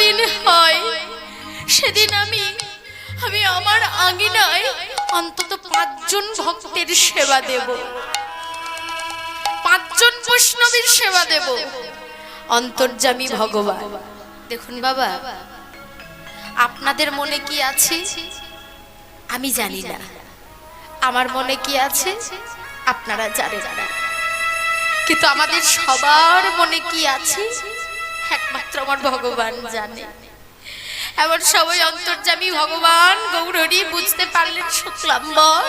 দিন হয় সেদিন আমি আমার আঙিনায় অন্তত 5 জন ভক্তের সেবা দেব, 5 জন বৈষ্ণবের সেবা দেব। অন্তর্যামী ভগবান। দেখুন বাবা, আপনাদের মনে কি আছে আমি জানি না, আমার মনে কি আছে আপনারা জানেন না, কিন্তু আমাদের সবার মনে কি আছে একমাত্র আমার ভগবান জানে। এমন সবাই অন্তর্যামী ভগবান গৌরহরি বুঝতে পারলেন, শুক্লাম্বর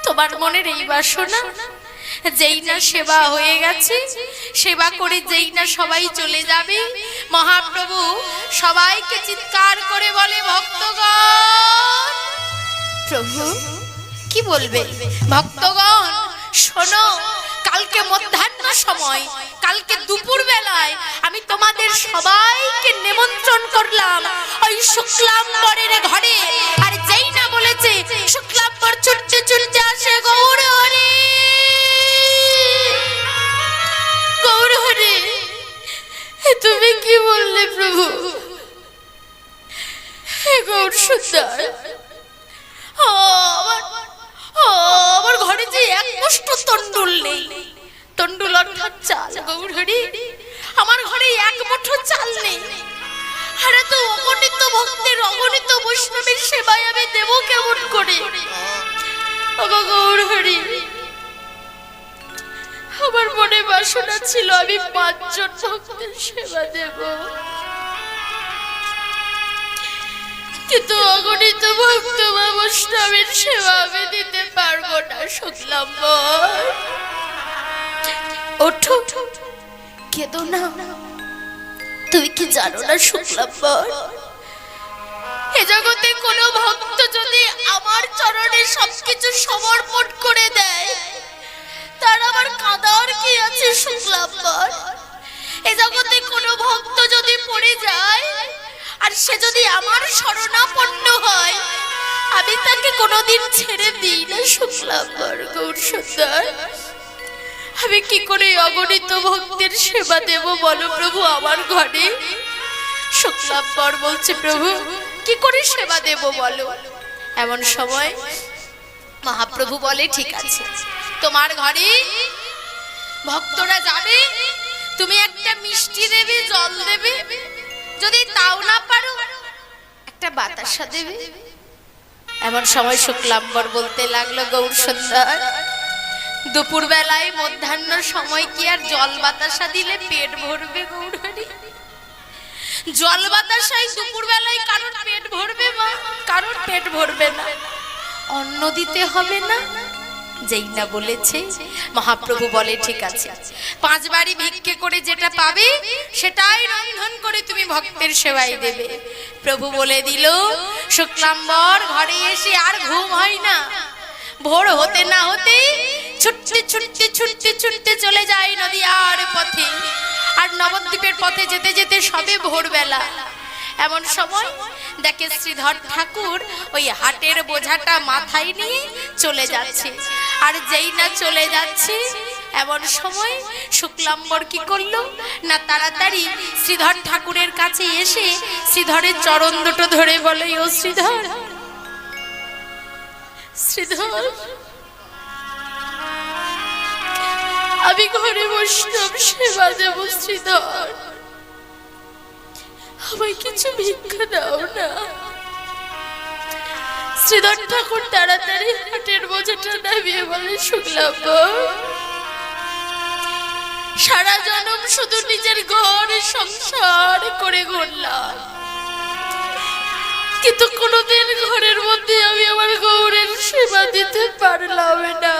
তোমার মনের এই বাসনা, যেই না সেবা হয়ে গেছে, সেবা করে যেই না সবাই চলে যাবে, মহাপ্রভু সবাইকে চিৎকার করে বলে, ভক্তগণ। প্রভু কি বলবে? ভক্তগণ শোনো, কালকে মধ্যাহ্ন সময়, কালকে দুপুর বেলায় আমি তোমাদের সবাইকে নিমন্ত্রণ করলাম ওই শুক্লাম্বরের ঘরে। আর যেই না বলেছে শুক্লাম্বর ছুটতে ছুটতে আসে, গৌরহরি গৌরহরি। তুমি কি বললে প্রভু? হে গৌর সুন্দর, আমার ঘরে যে এক মুষ্ঠ তন্ডুল নেই, তন্ডুল অর্থাৎ চাল। গৌরহরি আমার ঘরে এক মুঠো চাল নেই। আরে তো অগণিত ভক্তের, অগণিত বৈষ্ণবের সেবায় আমি দেব কেমন করে? ওগো গৌরহরি, আমার মনে বাসনা ছিল আমি 5 জন ভক্তের সেবা দেব, কিন্তু অগণিত ভক্ত বা বৈষ্ণবের সেবা আমি দিতে পারবো না। শুক্লাম্বর ওঠো, কেঁদো না। তুই কি জানো না শুক্লাম্বর, এ জগতে কোনো ভক্ত যদি আমার চরণে সবকিছু সমর্পণ করে দেয়, তার আমার কাঁদার কি আছে শুক্লাম্বর? এ জগতে কোনো ভক্ত যদি পড়ে যায় আর সে যদি আমার শরণাপন্ন হয়, আমি তাকে কোনোদিন ছেড়ে দিই না শুক্লাম্বর। গৌর সুন্দর, আমি কি করে অগণিত ভক্তের সেবা দেব বলো প্রভু আমার ঘরে? শুক্লাম্বর বলছে, প্রভু কি করে সেবা দেব বলো? এমন সময় মহাপ্রভু বলে, ঠিক আছে, তোমার ঘরে ভক্তরা যাবে, তুমি একটা মিষ্টি দেবে, জল দেবে, যদি তাও না পারো একটা বাতাসা দেবে। এমন সময় শুক্লাম্বর বলতে লাগলো, গৌর সুন্দর, দুপুর বেলায় মধ্যাহ্ন সময় কি আর জল বাতাসা দিলে পেট ভরবে? গৌরহরি, জল বাতাসায় দুপুর বেলায় কারোর পেট ভরবে? মা, কারোর পেট ভরবে না। অন্ন দিতে হবে না? যেই না বলেছে মহাপ্রভু বলে, ঠিক আছে, 5 বাড়ি ভিক্ষে করে যেটা পাবে সেটাই রন্ধন করে তুমি ভক্তের সেবায় দেবে। প্রভু বলে দিল, শুক্লাম্বর ঘরে এসে আর ঘুম হয় না। ভোর হতে না হতে ছুটতে ছুটতে ছুটতে ছুটতে চলে যায় নদীয়ার পথে। আর নবদ্বীপের পথে যেতে যেতে সবে ভোরবেলা। এমন সময় দেখে শ্রীধর ঠাকুর ওই হাটের বোঝাটা মাথায় নিয়ে চলে যাচ্ছে। আর যেই না চলে যাচ্ছে, এমন সময় শুক্লাম্বর কি করলো না, তাড়াতাড়ি শ্রীধর ঠাকুরের কাছে এসে শ্রীধরের চরণ দুটো ধরে বলে, ও শ্রীধর, শ্রীধর, আমি ঘরে বৈষ্ণব সেবা দেব, শ্রীধর আমায় কিছু ভিক্ষা দাও না। শ্রীধর ঠাকুর তাড়াতাড়ি হাটের বোঝাটা নামিয়ে বলে, শুক্লাম্বর, সারা জনম শুধু নিজের ঘর সংসার করে ঘুরলাম, কিন্তু কোনোদিন ঘরের মধ্যে আমি আমার গৌরের সেবা দিতে পারলাম না।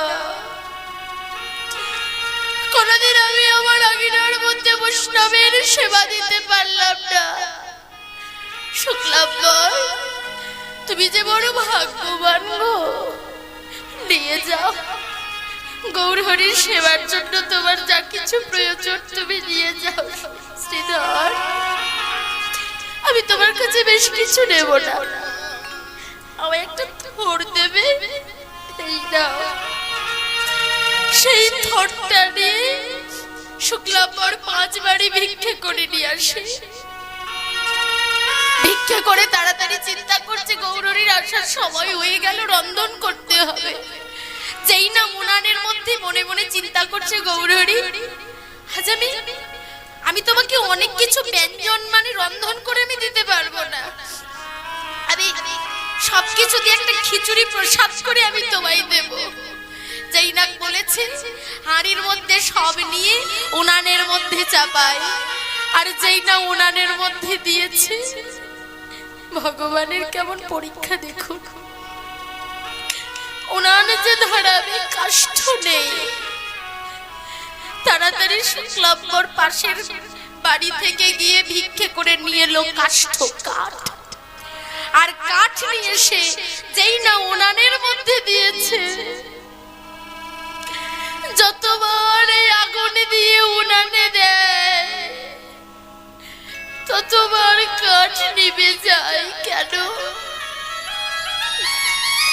কোনোদিন আমি আমার আঙিনার মধ্যে বৈষ্ণবের সেবা দিতে পারলাম না। শুক্লাম্বর, তুমি যে বড় ভাগ্যবান গো, নিয়ে যাও, গৌরহরির সেবার জন্য তোমার যা কিছু প্রয়োজন তুমি নিয়ে যাও। শ্রীধর, আমি তোমার কাছে বেশ কিছু নেব না, আমায় একটা থোড় দেবে, এই নাও। সেই থোড়টা নিয়ে শুক্লাম্বর 5 বাড়ি ভিক্ষে করে নিয়ে আসে। ভিক্ষে করে তাড়াতাড়ি চিন্তা করছে গৌরহরির আসার সময় হয়ে গেল, রন্ধন করতে হবে। যেই না উনানের মধ্যে মনে মনে চিন্তা করছে গৌরহরি, আজ আমি তোমাকে অনেক কিছু ব্যঞ্জন মানে রন্ধন করে আমি দিতে পারবো না, আমি সবকিছু দিয়ে একটা খিচুড়ি প্রসাদ করে আমি তোমায় দেব। যেই না বলেছে হাঁড়ির মধ্যে সব নিয়ে উনানের মধ্যে চাপায়, আর যেই না উনানের মধ্যে দিয়েছে, ভগবানের কেমন পরীক্ষা দেখুন। উনান যে ধরাবে কাষ্ঠ নেই, তাড়াতাড়ি শুক্লাম্বর পাশের বাড়ি থেকে গিয়ে ভিক্ষে করে নিয়ে এলো কাষ্ঠ, কাঠ। আর কাঠ নিয়ে এসে যেই না উনানের মধ্যে দিয়েছে, যতবার এই আগুন দিয়ে উনানে দেয় ততবার কাঠ নিভে যায়। কেন?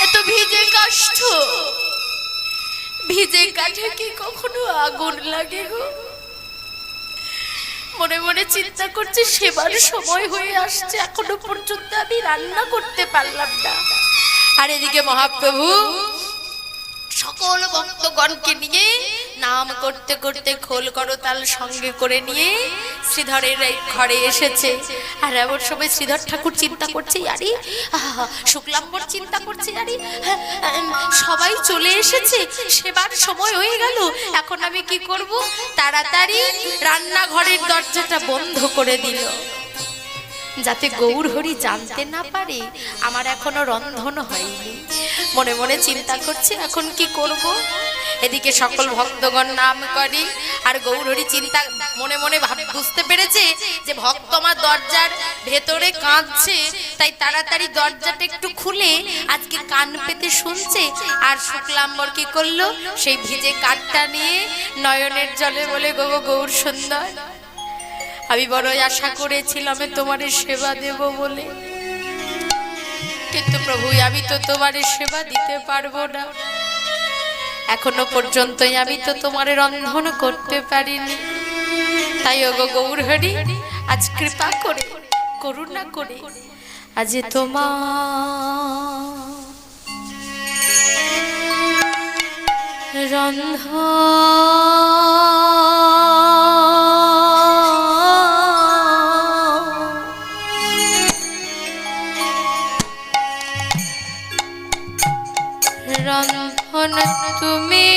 এত ভিজে কাষ্ঠ, ভিজে কাঠে কি কখনো আগুন লাগে গো? মনে মনে চিন্তা করছে সেবার সময় হয়ে আসছে, এখনো পর্যন্ত আমি রান্না করতে পারলাম না। আর এদিকে মহাপ্রভু সকল ভক্তগণকে নিয়ে নাম করতে করতে খোল করতাল সঙ্গে করে নিয়ে শ্রীধরের ঘরে এসেছে। আর এমন সময় শ্রীধর ঠাকুর চিন্তা করছে, আরে শুক্লাম্বর চিন্তা করছে, আরে সবাই চলে এসেছে, সেবার সময় হয়ে গেল, এখন আমি কি করব? তাড়াতাড়ি রান্নাঘরের দরজাটা বন্ধ করে দিল, যাতে গৌরহরি জানতে না পারে আমার এখনো রন্ধন হয়নি। মনে মনে চিন্তা করছে এখন কি করব। এদিকে সকল ভক্তগণ নাম করে, আর গৌরহরি চিন্তা মনে মনে বুঝতে পেরেছে যে ভক্ত আমার দরজার ভেতরে কাঁদছে, তাই তাড়াতাড়ি দরজাটা একটু খুলে আজকে কান পেতে শুনছে। আর শুক্লাম্বর কি করলো, সেই ভিজে কাঠটা নিয়ে নয়নের জলে বলে, গো গৌর সুন্দর, আমি বড়ই আশা করেছিলাম তোমার সেবা দেব বলে, কিন্তু প্রভু আমি তো তোমার সেবা দিতে পারবো না, এখনো পর্যন্তই আমি তো তোমার রন্ধন করতে পারিনি। তাই ওগো গৌরহরি, আজ কৃপা করে করুণা করে আজ তোমার রন্ধন তুমি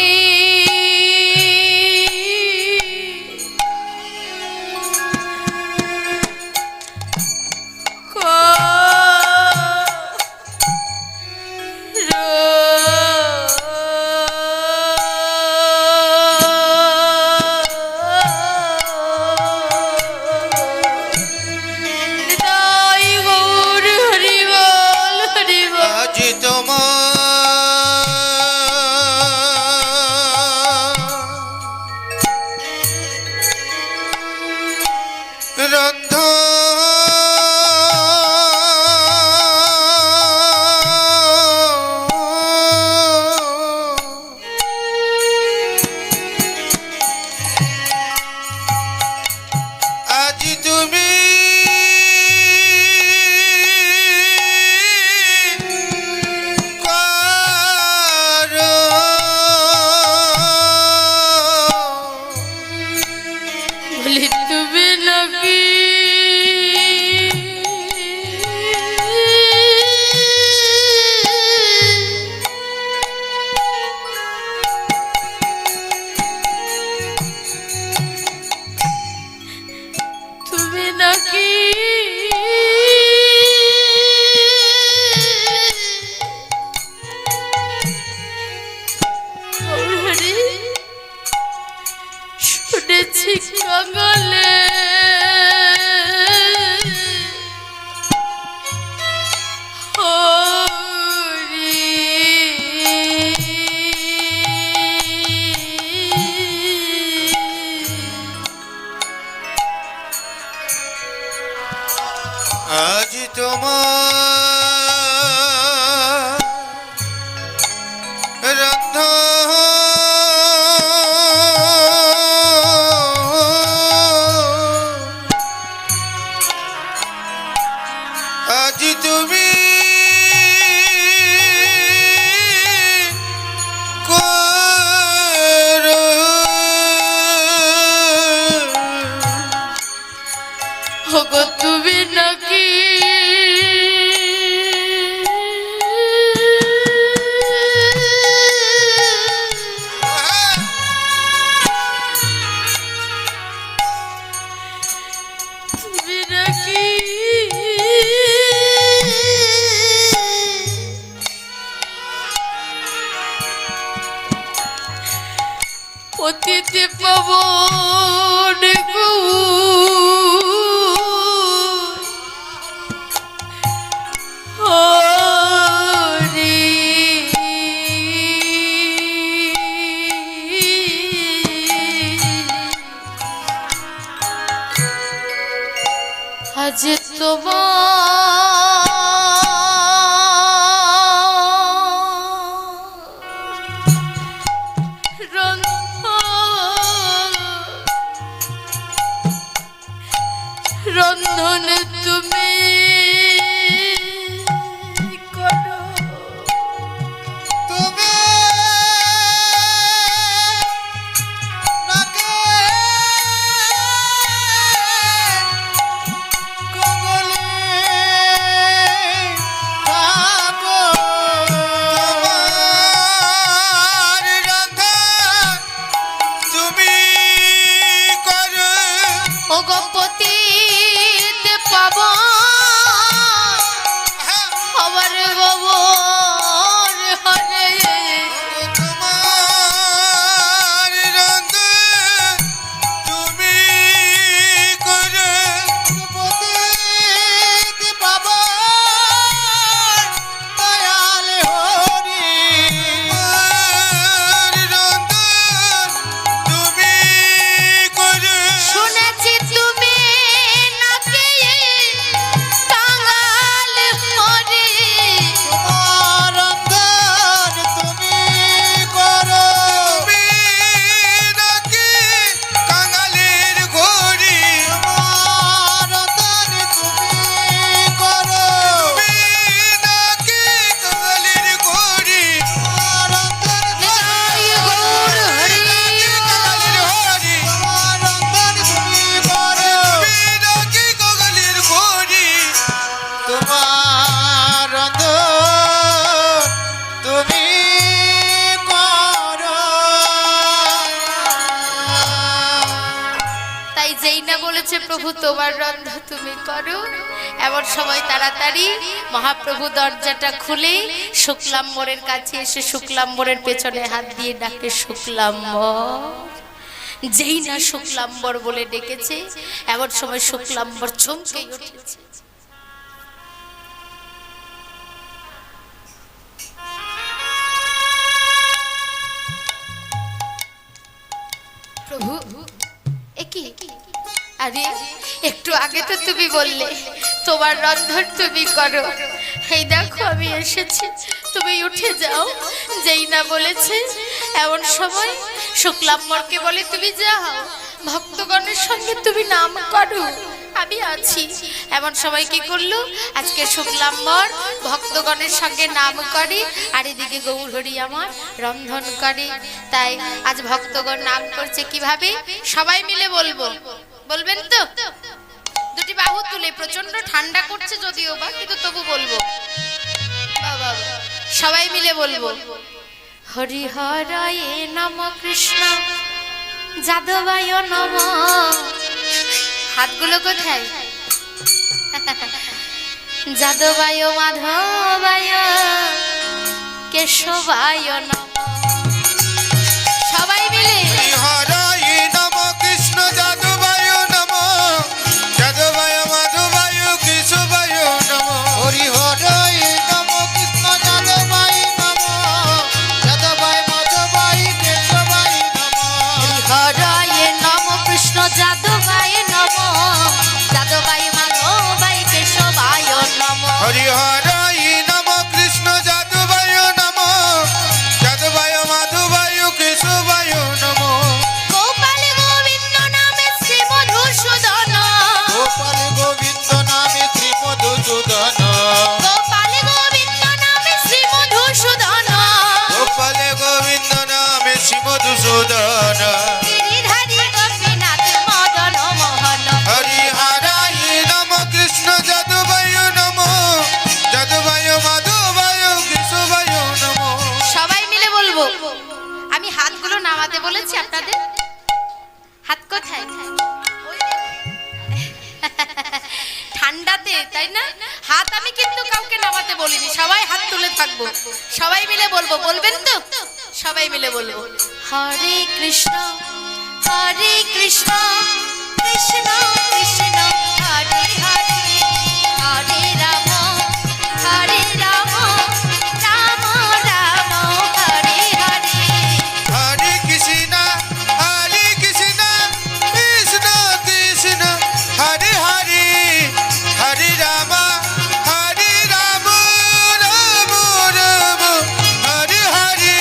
আজ তোমার রন্ধন, আজ তুমি করো ওগো তুমি নাকি তুমি নাকি অতীতে পাবন গো আজ তোমার রন্ধনে তুমি করো তুমি নাকি কমলে থাকো তোমার রাধা তুমি করো ও গপতিতে পাব আমার গোবর হরে তোমার রাধা তুমি করো পতিতে পাবো দয়াল হরি রাধা তুমি করো শুনেছি তুমি নাকি কাঙাল হরে তোমার অন্তর তুমি করো তুমি নাকি কাঙালের ঘড়ি তোমার অন্তর তুমি করো তুমি নাকি কাঙালের ঘড়ি তোমার অন্তর জয় গৌর হরি কাঙালের ঘড়ি তোমার অন্তর তুমি করো তুমি নাকি কাঙালের ঘড়ি তোমার অন্তর তুমি করো তাই যেই না বলেছে প্রভু তোমার রন্ধা তুমি করো এমন সময় তাড়াতাড়ি মহাপ্রভু দরজাটা খুলে শুক্লাম্বরের কাছে এসে শুক্লাম্বরের পেছনে হাত দিয়ে ডাকে শুক্লাম্বর যেই না শুক্লাম্বর বলে ডেকেছে এমন সময় শুক্লাম্বর চমকে উঠেছে প্রভু একি আরে একটু আগে তো তুমি বললে তোমার রন্ধন তুমি করো এই দেখো আমি এসেছি তুমি উঠে যাও যেই না বলেছে এমন সময় শুক্লাম্বরকে বলে তুমি যাও ভক্তগণের সঙ্গে তুমি নাম করো আমি আছি এমন সময় কি করলো আজকে শুক্লাম্বর ভক্তগণের সঙ্গে নাম করে আর এদিকে গৌরহরি আমার রন্ধন করে তাই আজ ভক্তগণ নাম করছে কিভাবে সবাই মিলে বলবো বলবেন তো দুটি বাহু তুলে প্রচন্ড ঠান্ডা করছে যদিও বা কিন্তু তবু বলবো বাবা সবাই মিলে বলবো হরি হরায়ে নম কৃষ্ণ যাদবায় নম হাতগুলো কোথায় যাদবায় মাধবায় কেশবায় নম সবাই মিলে হরায় নম কৃষ্ণ যাদবায় নম যাদবায় মাধবায় কেশবায় নম হরি হরায় নম কৃষ্ণ যাদবায় নম যাদবায় মাধবায় কেশবায় নম হরায় নম কৃষ্ণ যাদবায় নম যাদবায় মাধবায় কেশবায় নম হরি হরায় নম কৃষ্ণ যাদবায় নম যাদবায় মাধবায় কেশবায় নম গোপাল গোবিন্দ নামে শ্রী মধুসূদন গোপাল গোবিন্দ নামে শ্রী মধুসূদন বলেছি আপনাদের? হাত কোথায়? ঠান্ডাতে তাই না? হাত আমি কিন্তু কাউকে নামাতে বলিনি, সবাই হাত তুলে থাকবো, সবাই মিলে বলবো, বলবেন তো? সবাই মিলে বলবো, হরে কৃষ্ণ কৃষ্ণ কৃষ্ণ হরে হরে, হরে রাম রাম রাম হরে হরে। হরে কৃষ্ণ কৃষ্ণ কৃষ্ণ হরে হরে, হরে রাম রাম রাম হরে হরে।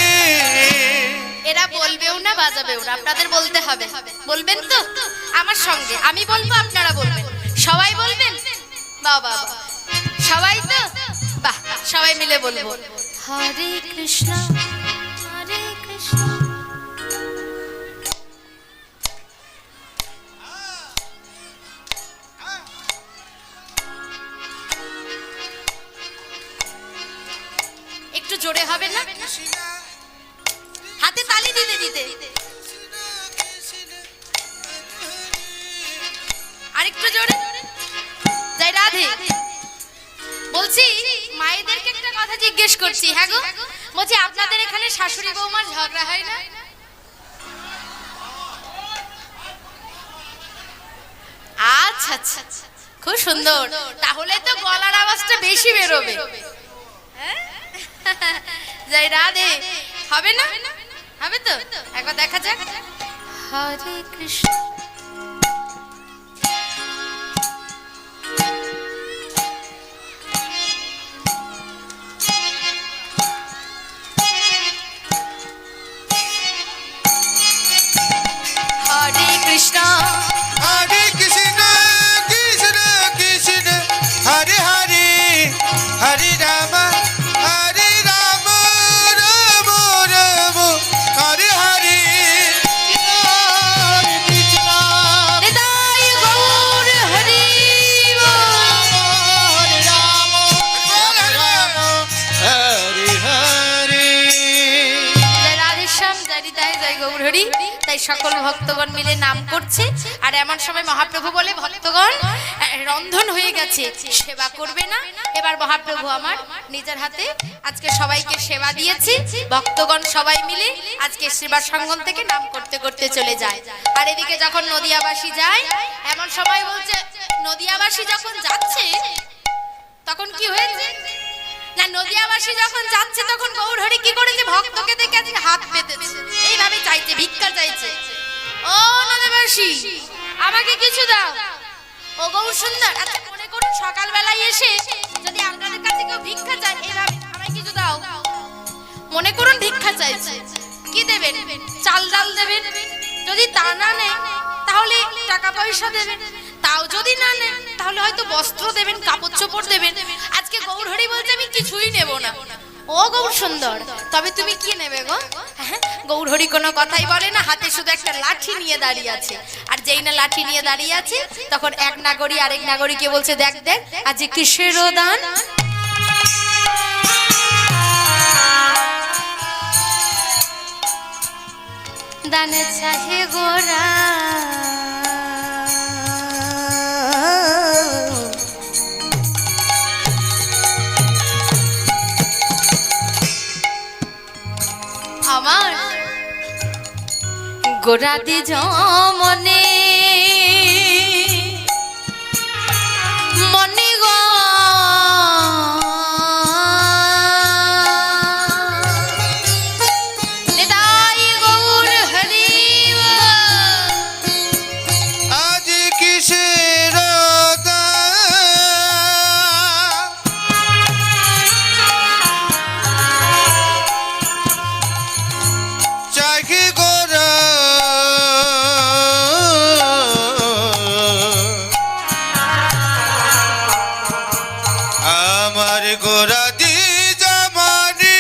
এরা বলবেও না বাজাবেও না, আপনাদের বলতে হবে, বলবেন তো আমার সঙ্গে? আমি বলবো, আপনারা বলবেন, সবাই বলবেন? বাবা সবাই তো, বাহ, সবাই মিলে বলবো, হরে কৃষ্ণ কৃষ্ণ। একটু জোরে হবে না? হাতে তালি দিতে দিতে আরেকটু জোরে। জয় রাধে। বলছি মায়েদেরকে একটা কথা জিজ্ঞেস করছি। হ্যাঁ গো, বলছি আপনাদের এখানে শাশুড়ি বৌমার ঝগড়া হয় না? আচ্ছা আচ্ছা, খুব সুন্দর, তাহলে তো গলার আওয়াজটা বেশি বেরোবে। জয় রাধে। হবে না? হবে তো? একবার দেখা যাক। হরে কৃষ্ণ হরে কৃষ্ণ হরে কৃষ্ণ কৃষ্ণ কৃষ্ণ হরে হরে, হরে রাম রাম রাম হরে হরে। নিতাই গৌর হরি হরে রাম হরে হরে। জয় রাধেশ্যাম, জয় নিতাই, জয় গৌর হরি। তাই সকল ভক্তগণ মিলে নাম করছে, আর এমন সময় মহাপ্রভু বলে, ভক্তগণ রন্ধন হয়ে গেছে, সেবা করবে না? এবার মহাপ্রভু আমার নিজের হাতে আজকে সবাইকে সেবা দিয়েছি। ভক্তগণ সবাই মিলে আজকে সেবা সঙ্গম থেকে নাম করতে করতে চলে যায়। আর এদিকে যখন নদিয়াবাসী যায়, এমন সময় বলছে, নদিয়াবাসী যখন যাচ্ছে তখন কি হয়েছে না, নদিয়াবাসী যখন যাচ্ছে তখন গৌরহরি কি করেছে, ভক্তকে দেখে আজকে হাত পেতেছে, এইভাবে চাইছে, ভিক্ষা চাইছে, ও নদিয়াবাসী আমাকে কিছু দাও। ও গৌর সুন্দর, আচ্ছা মনে করুন সকালবেলায় এসে যদি আপনাদের কাছে কেউ ভিক্ষা চায়, এইভাবে আমায় কিছু দাও, মনে করুন ভিক্ষা চাইছে, কি দেবেন? চাল ডাল দেবেন, যদি তা না নেয় তাহলে টাকা পয়সা দেবেন, তাও যদি না নেন তাহলে হয়তো বস্ত্র দেবেন, কাপড় চোপড় দেবেন। আজকে গৌরহরি বলছে আমি কিছুই নেব না। ও গৌর সুন্দর, তবে তুমি কি নেবে গো? হ্যাঁ, গৌরহরি কোনো কথাই বলে না, হাতে শুধু একটা লাঠি নিয়ে দাঁড়িয়ে আছে। আর যেই না লাঠি নিয়ে দাঁড়িয়ে আছে, তখন এক নাগরী আরেক নাগরীকে বলছে, দেখ দেখ আজ কিসের দান। দানে চাহে গোরা আমার গোরা দি মনে মনে গো নিতাই গৌর হরি। আজ কিসের চাহি গোরা, আমার গোরা দি জামানি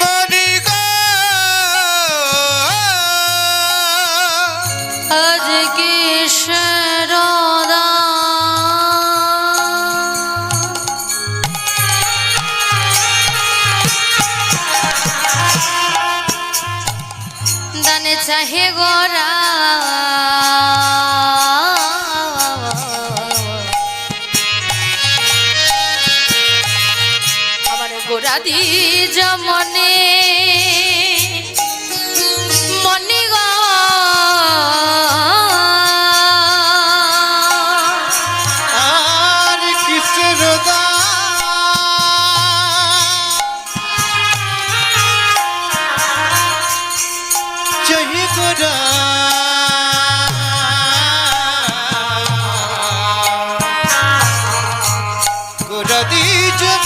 মনিকা। আজ কিসের দান।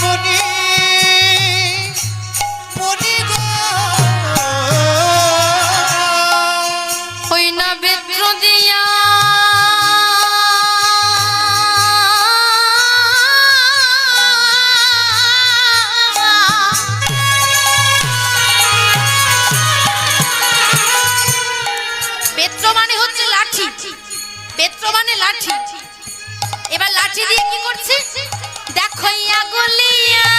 মনি মনি গো ওই না বেত্র দিয়া বেত্র মানে হচ্ছে লাঠি, বেত্র মানে লাঠি। এবার লাঠি দিয়ে কি করছে দেখো ইয়া গলিয়া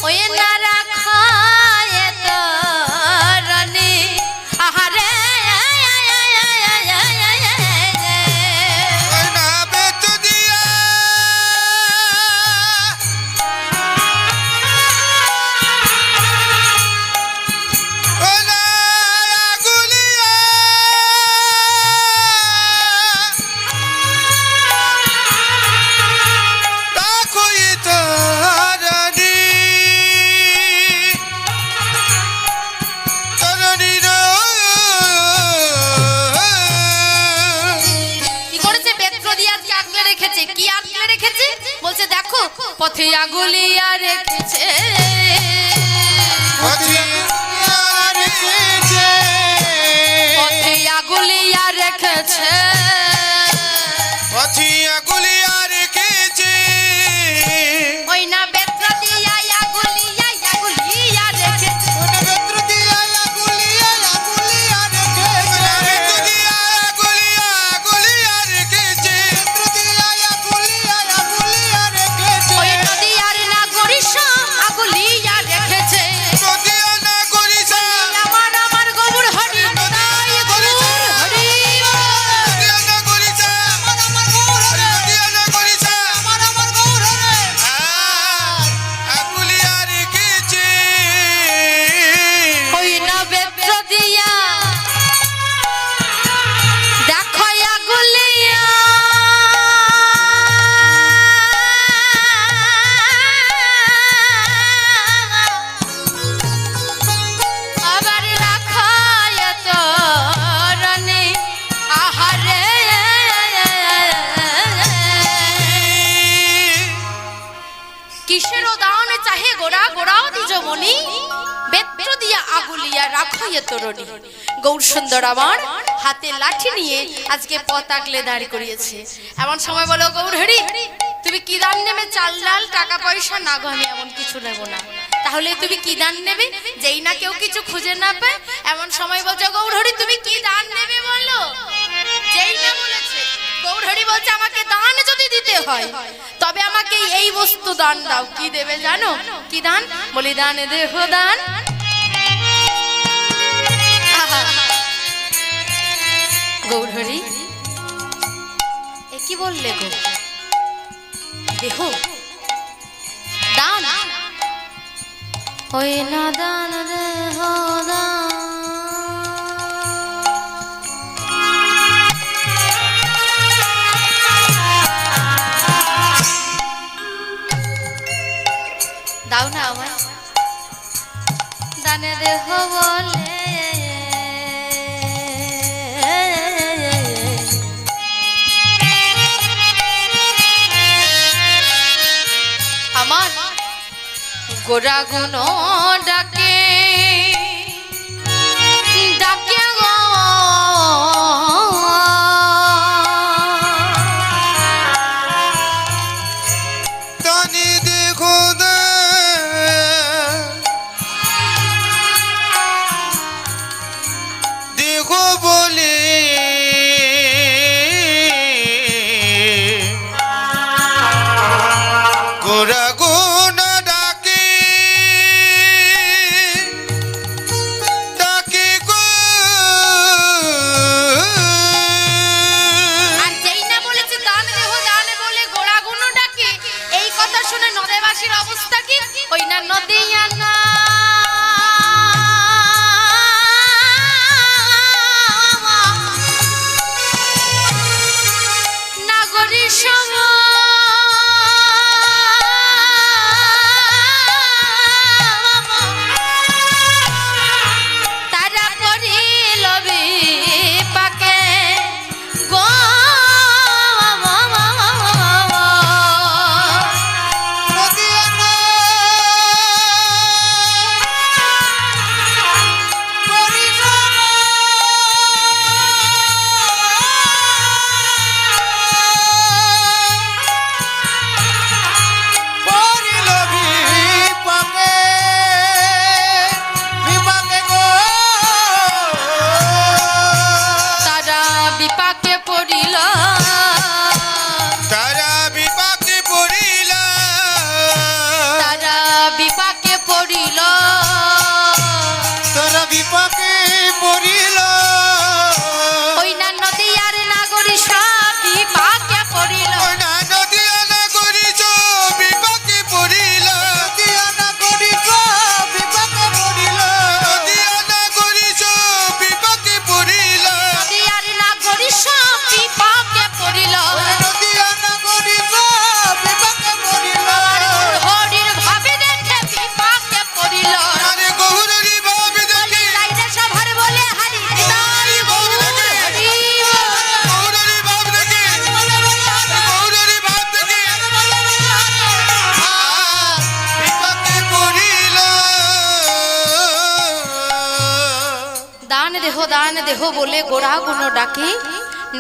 ওই না রাখায় তরণী আহারে ওই না বেত দিয়া ওই না আগুলিয়া রাখই তারানি তারানি রে কি করেছে বেত্র দিয়ে আজকে আগলে রেখেছে, কি আগলে রেখেছে বলছে দেখো পথে আগুলিয়া রেখেছে পথে রেখেছে পথে আগুলিয়া রেখেছে পথে আগুলিয়া রেখেছে ওই না বেত্র দিয়া আগুলিয়া আগুলিয়া রেখেছে বেত্র দিয়া আগুলিয়া আগুলিয়া রেখেছে বেত্র দিয়া আগুলিয়া আগুলিয়া রেখেছে বেত্র দিয়া আগুলিয়া আগুলিয়া রেখেছে ওই নদীয়ার নাগরিশ আগুলিয়া রেখেছে নদিয়া না করিসা আমার গৌর হরি তাই গৌর হরি নদিয়া না করিসা আমার গৌর রে নদিয়া না করিসা আমার গৌর রে আগুলিয়া রেখেছে ওই না বেত্র দিয়া দেখো আগুলিয়া আবার রাখায় তরণী আহারে কিসের দান চাহে গোড়া গোড়াও দ্বিজমণি বেত্র দিয়া আগুলিয়া রাখো এ তরণী। গৌর সুন্দর আমার হাতে লাঠি নিয়ে আজকে পথ আগলে দাঁড় করিয়েছে। এমন সময় বলো গৌর হরি তুমি কি দান নেবে? চাল ডাল টাকা পয়সা না গো, আমি এমন কিছু নেব না। তাহলে তুমি কি দান নেবে? যেই না কেউ কিছু খুঁজে না পায় এমন সময় বলছো গৌর হরি তুমি কি দান নেবে বলো। যেই না বলেছে গৌর হরি বলছে আমাকে দান যদি দিতে হয় তবে আমাকে এই বস্তু দান দাও। কি দেবে জানো? কি দান? বলি দান দেহ দান। আহা। গৌর হরি এ কি বললে গো? দেহ দান ওই না দান দেহ দান দাও না আমায় দানে দেহ বলে আমার গোরা গুণ ডাকে ডাকে গো তানি দেখো দে দেখো বলে গোরা গুণ ডাকে ডাকে গো আর যেই না বলেছে দান দেহ দান বলে গোড়া গুণ ডাকে, এই কথা শুনে নদেবাসীর অবস্থা কি? ওই না নদিয়া না নাগরী দান দেহ বলে গোড়া গুণ ডাকে,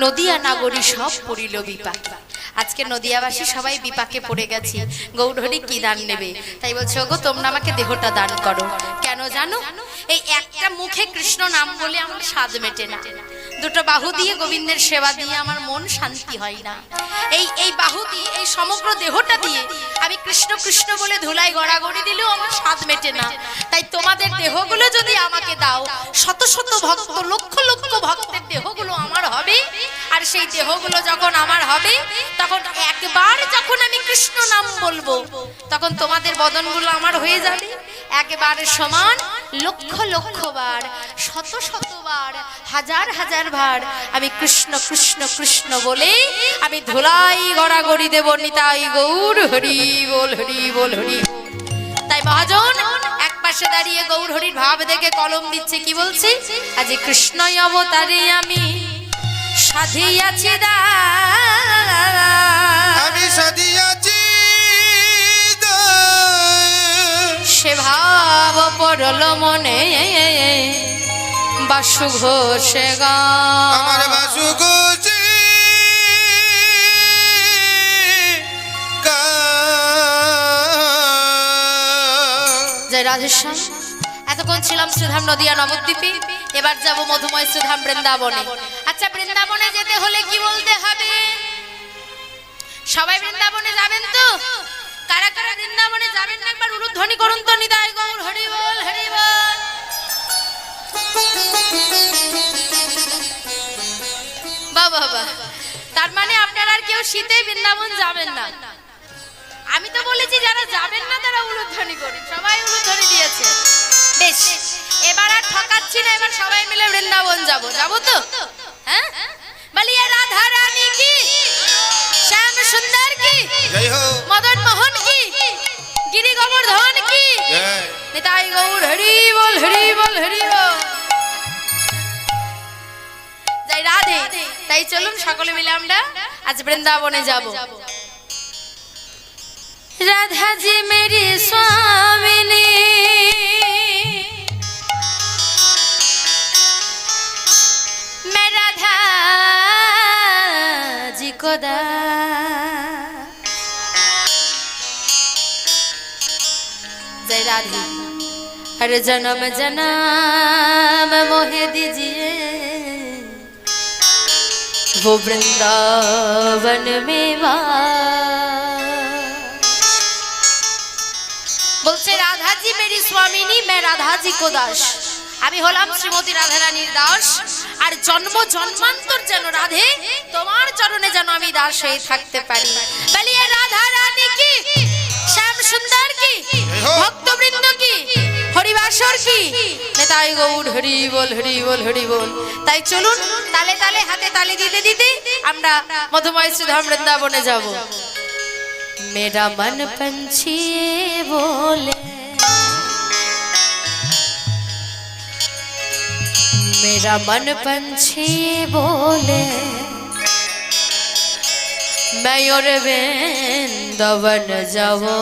নদিয়া নাগরী সব পড়িল বিপাকে। আজকে নদিয়াবাসী সবাই বিপাকে পড়ে গেছি, গৌরহরি কি দান নেবে। তাই বলছে, ওগো তোমরা আমাকে দেহটা দান করো। কেন জানো? এই একটা মুখে কৃষ্ণ নাম বলে আমার স্বাদ মেটে না, দুটো বাহু দিয়ে গোবিন্দের সেবা দিয়ে আমার মন শান্তি হয় না। এই বাহু দিয়ে, এই সমগ্র দেহটা দিয়ে আমি কৃষ্ণ কৃষ্ণ বলে ধুলাই গড়াগড়ি দিলেও আমার স্বাদ মেটে না। তাই তোমাদের দেহগুলো যদি আমাকে দাও, শত শত ভক্ত, লক্ষ লক্ষ ভক্তের দেহগুলো আমার হবে। আর সেই দেহগুলো যখন আমার হবে, তখন একবার যখন আমি কৃষ্ণ নাম বলবো, তখন তোমাদের বদনগুলো আমার হয়ে যাবে একেবারে সমান। লক্ষ লক্ষ বার, শত শতবার, হাজার হাজার বার আমি কৃষ্ণ কৃষ্ণ কৃষ্ণ বলে আমি ধুলাই গড়াগড়ি দেব। নিতাই গৌর হরি বল, হরি বল, হরি। তাই মহাজন এক পাশে দাঁড়িয়ে গৌর হরির ভাব দেখে কলম দিচ্ছে, কি বলছে? আজ কৃষ্ণ অবতারে আমি সাধিয়াছি আমি সাধিয়াছি সে ভাব পড়ল মনে বাসু ঘোষে গা আমার বাসু ঘোষে জয় রাধেশ্যাম। এতক্ষণ ছিলাম শ্রীধাম নদিয়া নবদ্বীপে, এবার যাব মধুময় শ্রীধাম বৃন্দাবনে। আচ্ছা, বৃন্দাবনে যেতে হলে কি বলতে হবে? সবাই বৃন্দাবনে যাবেন তো? কারা কারা বৃন্দাবনে যাবেন না একবার উলুধ্বনি করুন তো। নিতাই গৌর হরি বল, হরি বল। বাবা বাবা, তার মানে আপনারা আর কেউ শীতে বৃন্দাবন যাবেন না? আমি তো বলেছি যারা যাবেন না তারা উলুধ্বনি করুন। সবাই উলুধ্বনি দিয়েছে, বেশ। এবার আর ঠকাচ্ছি না, এবার সবাই মিলে বৃন্দাবন যাবো। যাবো তো? হ্যাঁ, বলিয়ে রাধা রানী কি, শ্যাম সুন্দর কি, জয় হো, মদন মোহন কি, গিরি গোবর্ধন কি, নিতাই গৌর হরি বল, হরি বল, হরি বল। জয় রাধে। তাই চলুন সকলে মিলে আমরা আজ বৃন্দাবনে যাব। राधा जी मेरी स्वामिनी, मैं राधा जी को जय राधे। हर जन्म जन्म मोहे दीजिए वो वृंदावन में বলছে, রাধা জি মেরি স্বামিনী, मैं রাধা জি কো দাস। আমি হলাম শ্রীমতী রাধা রানীর দাস। আর জন্ম জন্মান্তর যেন রাধে তোমার চরণে যেন আমি দাস হয়ে থাকতে পারি। বলিয়ে রাধা রানী কি, শ্যাম সুন্দর কি, ভক্তবৃন্দ কি, হরিবাসর কি, নিতাই গৌর হরি বল, হরি বল, হরি বল। তাই চলুন তালে তালে হাতে তালি দিতে দিতে আমরা মধুময় শ্রীধাম বৃন্দাবনে যাব। मेरा मन पंछी बोले, मेरा मन पंछी बोले, मैं और वृंदावन जाऊं।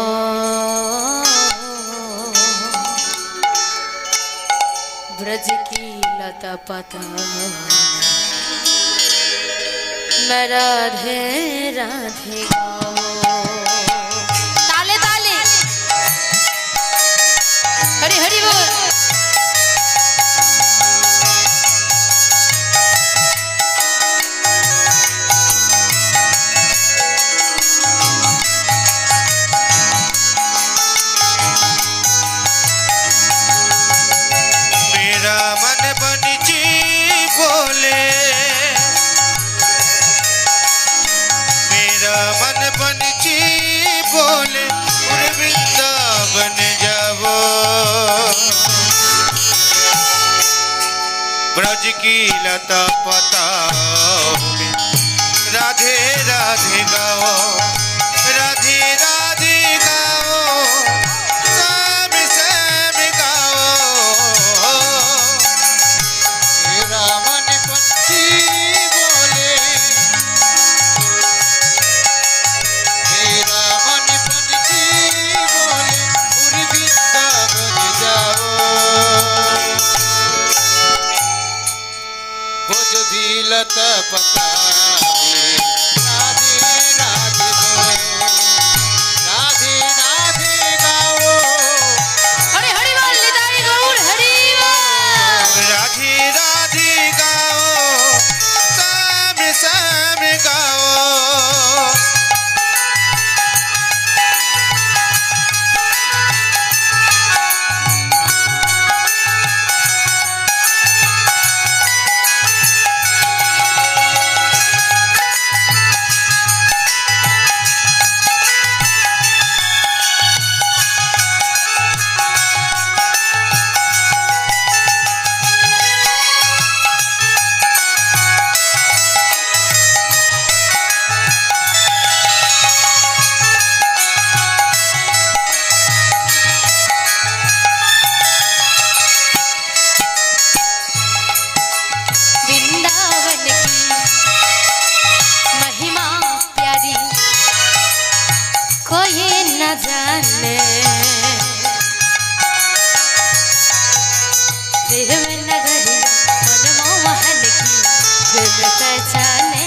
ब्रज की लता पता मैं राधे राधे गाऊं। हरि हरि बोल। मेरा मन पंछी बोले, मेरा मन पंछी बोले, उरे वृंदावन जाओ। ब्रज की लता पता में राधे राधे गाओ, राधे राधे गाओ, श्याम श्याम गाओ। मेरा मन पंछी बोले, मेरा मन पंछी बोले, उरे वृंदावन जाओ। लता पता राधे राधे राधे राधे गाओ हरि हरि बोल निताई गौर हरि बोल। राधे राधे गाओ शाम शाम गाओ वृंदावन की महिमा प्यारी कोई न जाने, प्रेम नगरी मनमोहन की प्रेम पहचाने।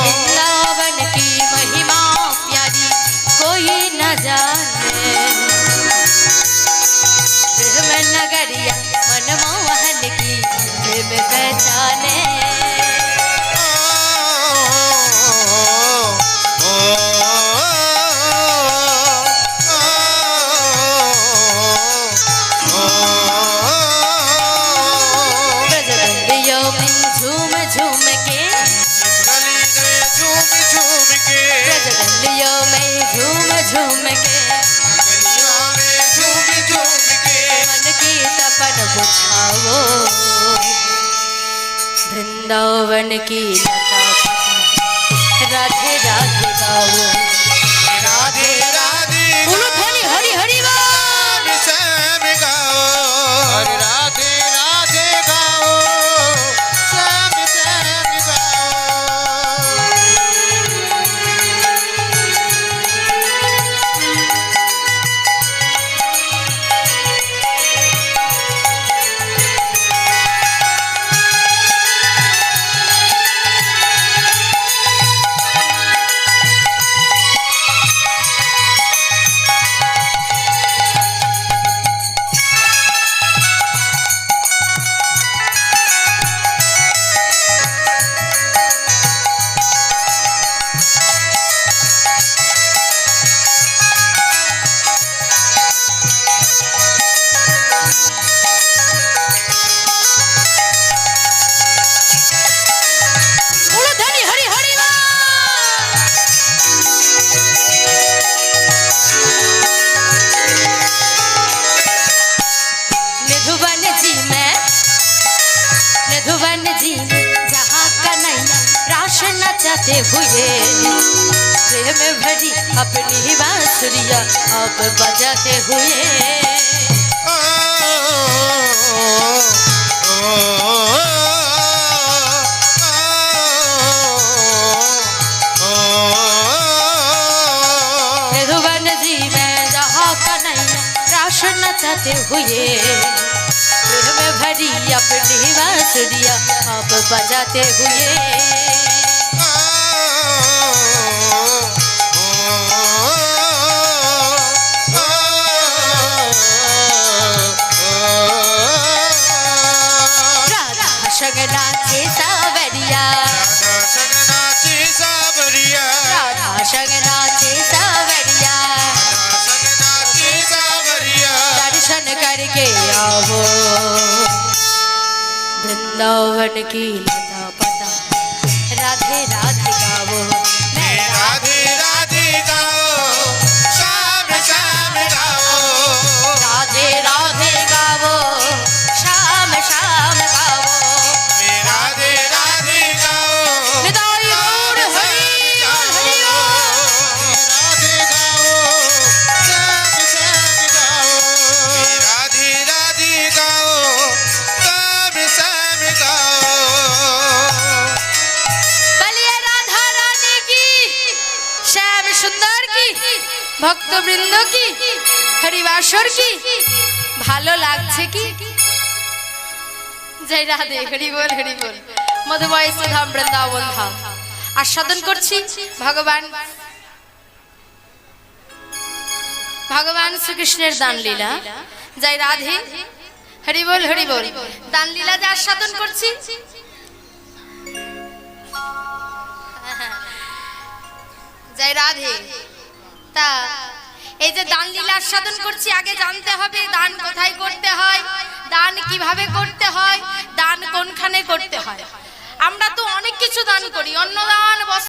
वृंदावन की महिमा प्यारी कोई न जाने, प्रेम नगरिया मनमोहन की प्रेम पहचाने। ब्रजगलियों में झूम झूम के, ब्रजगलियों में झूम झूम के मन की तपन बुझाओ। वृंदावन की लता राधे राधे गाओ राधे राधे बोलो ध्वनि हरि हरि बोल। श्याम गाओ हरे राधे राधे गाओ श्याम श्याम गाओ बोलो ध्वनि हरि हरि बोल। निधुवन जी में, निधुवन जी में जहाँ कन्हैया रास नचाते हुए, प्रेम भरी अपनी बांसुरिया आप बजाते हुए। निधुवन जी में जहाँ कन्हैया रास नचाते हुए, प्रेम भरी अपनी बांसुरिया आप बजाते हुए। राधा संग नाचे सावरिया, राधा संग नाचे सावरिया, दर्शन करके आओ। वृंदावन की लता पता राधे राधे गाओ। राधे राधे गाओ श्याम श्याम गाओ राधे राधे गाओ श्याम श्याम गाओ। राधे राधे गाओ निताई गौर हरि हरि बोल। राधे गाओ श्याम श्याम गाओ राधे राधे गाओ श्याम श्याम गाओ। बलिया ভক্তবৃন্দ কি হরিবাসর কি ভালো লাগছে কি? জয় রাধে, হরি বল হরি বল। মধুময় সুধাম বৃন্দাবন ধাম আস্বাদন করছি ভগবান শ্রীকৃষ্ণের দান লীলা। জয় রাধে, হরি বল হরি বল। দান লীলা যে আস্বাদন করছি, জয় রাধে। তা এই যে দান লীলা আস্বাদন করছি, আগে জানতে হবে দান কোথায় করতে হয়, দান কিভাবে করতে হয়, দান কোনখানে করতে হয়। আমরা তো অনেক কিছু দান করি, অন্নদান, বস্ত্র